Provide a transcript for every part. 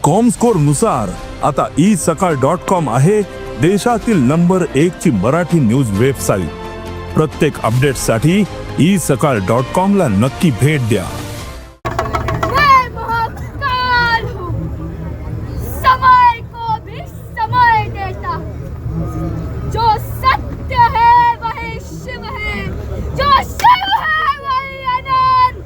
Comscore नुसार आता isakal.com आहे देशातील नंबर 1 ची मराठी न्यूज वेबसाईट। प्रत्येक अपडेटसाठी isakal.com ला नक्की भेट द्या। मैं महाकाल हूँ, समय को भी समय देता हूँ। जो सत्य है वही शिव है, जो शिव है वही अनंत।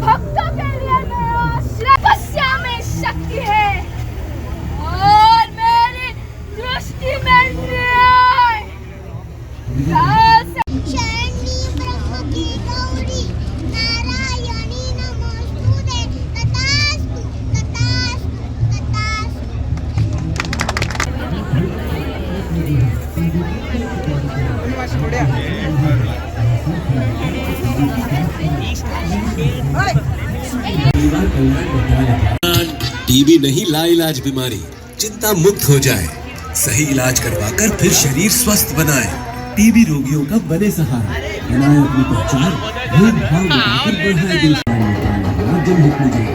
भक्तों के लिए मैं आश्रय, तपस्या में शक्ति है और मेरी दृष्टि में न्याय। शरणी ब्रह्म की गौरी नारायणी नमोस्तुते तथास्तु तथास्तु तथास्तु। टीबी नहीं लाइलाज बीमारी, चिंता मुक्त हो जाए, सही इलाज करवाकर फिर शरीर स्वस्थ बनाए। टीबी रोगियों का बने सहारा, बनाए अपनी पहचान, भेदभाव मिटाकर बढ़ाए देश का निर्माण। जनहित में जारी।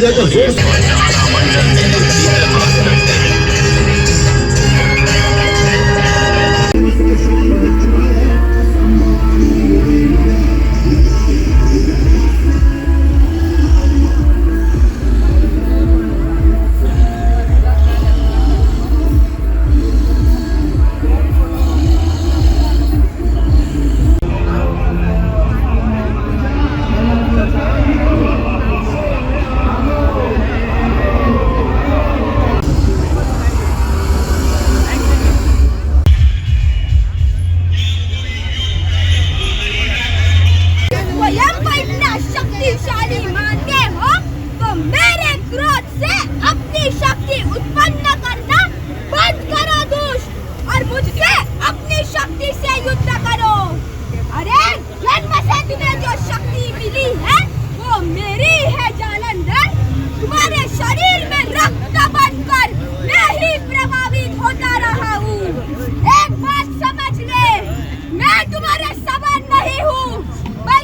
जाकर होश स्वयं को इतना शक्तिशाली मानते हो तो मेरे क्रोध से अपनी शक्ति उत्पन्न